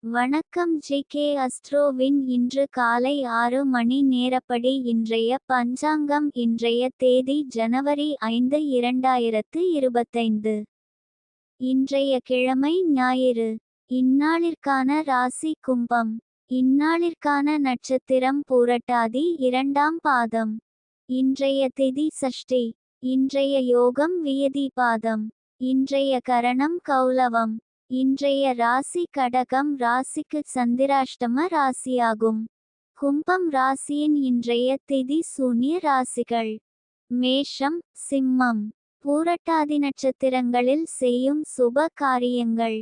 வணக்கம் ஜி.கே. அஸ்ட்ரோவின் இன்று காலை 6 மணி நேரப்படி இன்றைய பஞ்சாங்கம். இன்றைய தேதி ஜனவரி 5, 2025. இன்றைய கிழமை ஞாயிறு. இந்நாளிற்கான ராசி கும்பம். இந்நாளிற்கான நட்சத்திரம் பூரட்டாதி 2ஆம் பாதம். இன்றைய திதி சஷ்டி. இன்றைய யோகம் வியதிபாதம். இன்றைய கரணம் கௌலவம். இன்றைய ராசி கடகம். ராசிக்கு சந்திராஷ்டம ராசியாகும். கும்பம் ராசியின் இன்றைய திதி சூன்ய ராசிகள். மேஷம், சிம்மம். பூரட்டாதி நட்சத்திரங்களில் செய்யும் சுப காரியங்கள்.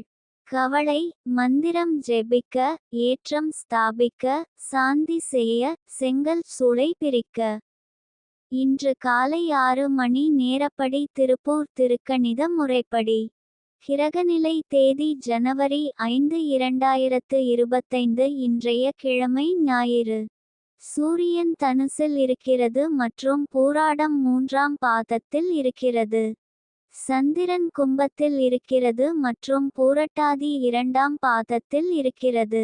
கவலை, மந்திரம் ஜெபிக்க, ஏற்றம் ஸ்தாபிக்க, சாந்தி செய்ய, செங்கல் சூளை பிரிக்க. இன்று காலை 6 மணி நேரப்படி திருப்பூர் திருக்கணித முறைப்படி. கிரகநிலை தேதி ஜனவரி 5, 2025. இன்றைய கிழமை ஞாயிறு. சூரியன் தனுசில் இருக்கிறது மற்றும் பூராடம் 3ஆம் பாதத்தில் இருக்கிறது. சந்திரன் கும்பத்தில் இருக்கிறது மற்றும் பூரட்டாதி 2ஆம் பாதத்தில் இருக்கிறது.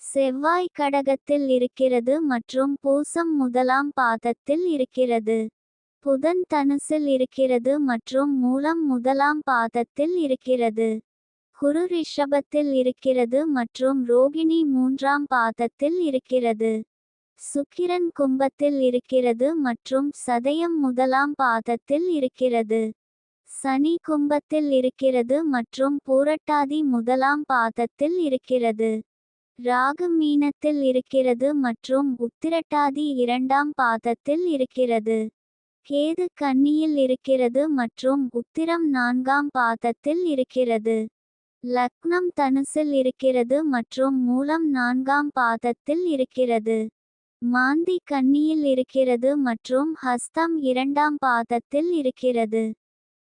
செவ்வாய் கடகத்தில் இருக்கிறது மற்றும் பூசம் 1ஆம் பாதத்தில் இருக்கிறது. புதன் தனுசில் இருக்கிறது மற்றும் மூலம் 1ஆம் பாதத்தில் இருக்கிறது. குரு ரிஷபத்தில் இருக்கிறது மற்றும் ரோகிணி 3ஆம் பாதத்தில் இருக்கிறது. சுக்கிரன் கும்பத்தில் இருக்கிறது மற்றும் சதயம் 1ஆம் பாதத்தில் இருக்கிறது. சனி கும்பத்தில் இருக்கிறது மற்றும் பூரட்டாதி 1ஆம் பாதத்தில் இருக்கிறது. ராகு மீனத்தில் இருக்கிறது மற்றும் உத்திரட்டாதி 2ஆம் பாதத்தில் இருக்கிறது. கேது கன்னியில் இருக்கிறது மற்றும் உத்திரம் 4ஆம் பாதத்தில் இருக்கிறது. லக்னம் தனுசில் இருக்கிறது மற்றும் மூலம் 4ஆம் பாதத்தில் இருக்கிறது. மாந்தி கன்னியில் இருக்கிறது மற்றும் ஹஸ்தம் 2ஆம் பாதத்தில் இருக்கிறது.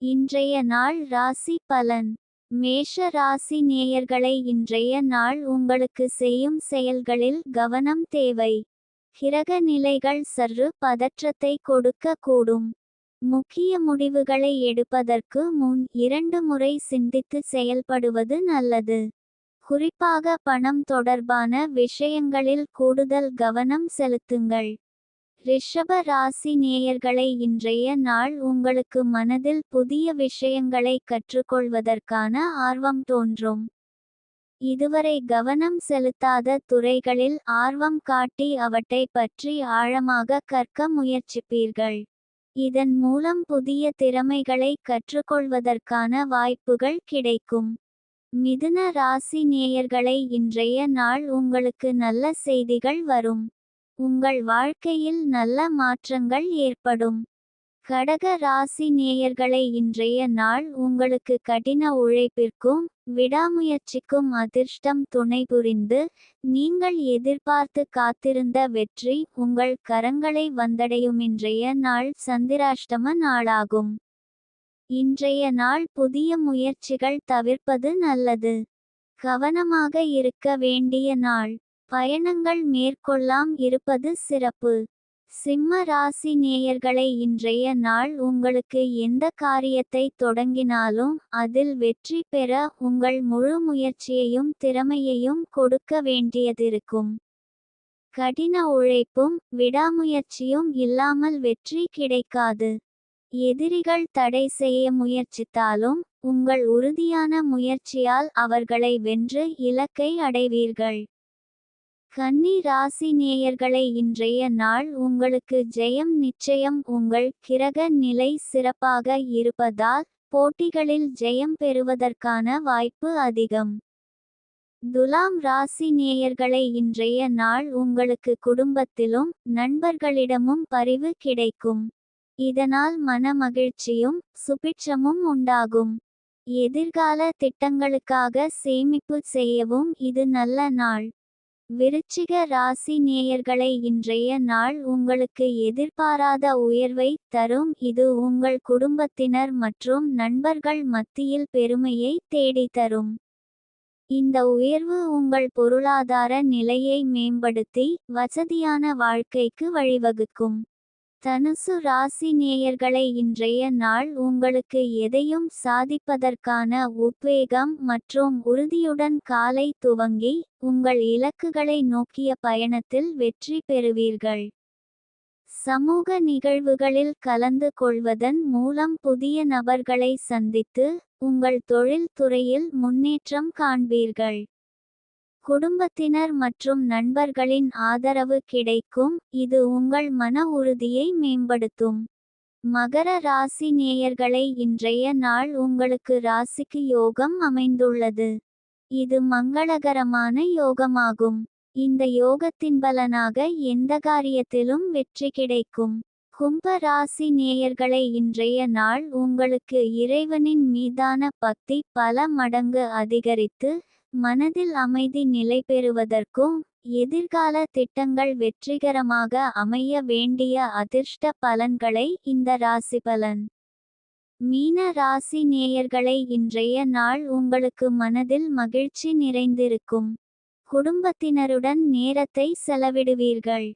இன்றைய நாள் ராசி பலன். மேஷ ராசி நேயர்களை, இன்றைய நாள் உங்களுக்கு செய்யும் செயல்களில் கவனம் தேவை. கிரக நிலைகள் சற்று பதற்றத்தை கொடுக்க கூடும். முக்கிய முடிவுகளை எடுப்பதற்கு முன் 2 முறை சிந்தித்து செயல்படுவது நல்லது. குறிப்பாக பணம் தொடர்பான விஷயங்களில் கூடுதல் கவனம் செலுத்துங்கள். ரிஷப ராசி நேயர்களை, இன்றைய நாள் உங்களுக்கு மனதில் புதிய விஷயங்களை கற்றுக்கொள்வதற்கான ஆர்வம் தோன்றும். இதுவரை கவனம் செலுத்தாத துறைகளில் ஆர்வம் காட்டி அவற்றை பற்றி ஆழமாக கற்க முயற்சிப்பீர்கள். இதன் மூலம் புதிய திறமைகளை கற்றுக்கொள்வதற்கான வாய்ப்புகள் கிடைக்கும். மிதுன ராசி நேயர்களை, இன்றைய நாள் உங்களுக்கு நல்ல செய்திகள் வரும். உங்கள் வாழ்க்கையில் நல்ல மாற்றங்கள் ஏற்படும். கடக ராசி நேயர்களை, இன்றைய நாள் உங்களுக்கு கடின உழைப்பிற்கும் விடாமுயற்சிக்கும் அதிர்ஷ்டம் துணை புரிந்து, நீங்கள் எதிர்பார்த்து காத்திருந்த வெற்றி உங்கள் கரங்களை வந்தடையும். இன்றைய நாள் சந்திராஷ்டம நாளாகும். இன்றைய நாள் புதிய முயற்சிகள் தவிர்ப்பது நல்லது. கவனமாக இருக்க வேண்டிய நாள். பயணங்கள் மேற்கொள்ளாம் இருப்பது சிறப்பு. சிம்ம ராசி நேயர்களை, இன்றைய நாள் உங்களுக்கு எந்த காரியத்தை தொடங்கினாலும் அதில் வெற்றி பெற உங்கள் முழு முயற்சியையும் திறமையையும் கொடுக்க வேண்டியதிருக்கும். கடின உழைப்பும் விடாமுயற்சியும் இல்லாமல் வெற்றி கிடைக்காது. எதிரிகள் தடை செய்ய முயற்சித்தாலும் உங்கள் உறுதியான முயற்சியால் அவர்களை வென்று இலக்கை அடைவீர்கள். கன்னி ராசி நேயர்களை, இன்றைய நாள் உங்களுக்கு ஜெயம் நிச்சயம். உங்கள் கிரக நிலை சிறப்பாக இருப்பதால் போட்டிகளில் ஜெயம் பெறுவதற்கான வாய்ப்பு அதிகம். துலாம் ராசி நேயர்களை, இன்றைய நாள் உங்களுக்கு குடும்பத்திலும் நண்பர்களிடமும் பரிவு கிடைக்கும். இதனால் மன மகிழ்ச்சியும் சுபிட்சமும் உண்டாகும். எதிர்கால திட்டங்களுக்காக சேமிப்பு செய்யவும் இது நல்ல நாள். விருச்சிக ராசி நேயர்களை, இன்றைய நாள் உங்களுக்கு எதிர்பாராத உயர்வை தரும். இது உங்கள் குடும்பத்தினர் மற்றும் நண்பர்கள் மத்தியில் பெருமையை தேடித்தரும். இந்த உயர்வு உங்கள் பொருளாதார நிலையை மேம்படுத்தி வசதியான வாழ்க்கைக்கு வழிவகுக்கும். தனுசு ராசி நேயர்களை இன்றைய நாள் உங்களுக்கு எதையும் சாதிப்பதற்கான உத்வேகம் மற்றும் உறுதியுடன் காலை துவங்கி உங்கள் இலக்குகளை நோக்கிய பயணத்தில் வெற்றி பெறுவீர்கள். சமூக நிகழ்வுகளில் கலந்து கொள்வதன் மூலம் புதிய நபர்களை சந்தித்து உங்கள் தொழில் துறையில் முன்னேற்றம் காண்பீர்கள். குடும்பத்தினர் மற்றும் நண்பர்களின் ஆதரவு கிடைக்கும், இது உங்கள் மன உறுதியை மேம்படுத்தும். மகர ராசி நேயர்களை இன்றைய நாள் உங்களுக்கு ராசிக்கு யோகம் அமைந்துள்ளது. இது மங்களகரமான யோகமாகும். இந்த யோகத்தின் பலனாக எந்த காரியத்திலும் வெற்றி கிடைக்கும். கும்ப ராசி நேயர்களை இன்றைய நாள் உங்களுக்கு இறைவனின் மீதான பக்தி பல மடங்கு அதிகரித்து மனதில் அமைதி நிலை பெறுவதற்கும் எதிர்கால திட்டங்கள் வெற்றிகரமாக அமைய வேண்டிய அதிர்ஷ்ட பலன்களை இந்த ராசி பலன். மீன ராசி நேயர்களை இன்றைய நாள் உங்களுக்கு மனதில் மகிழ்ச்சி நிறைந்திருக்கும். குடும்பத்தினருடன் நேரத்தை செலவிடுவீர்கள்.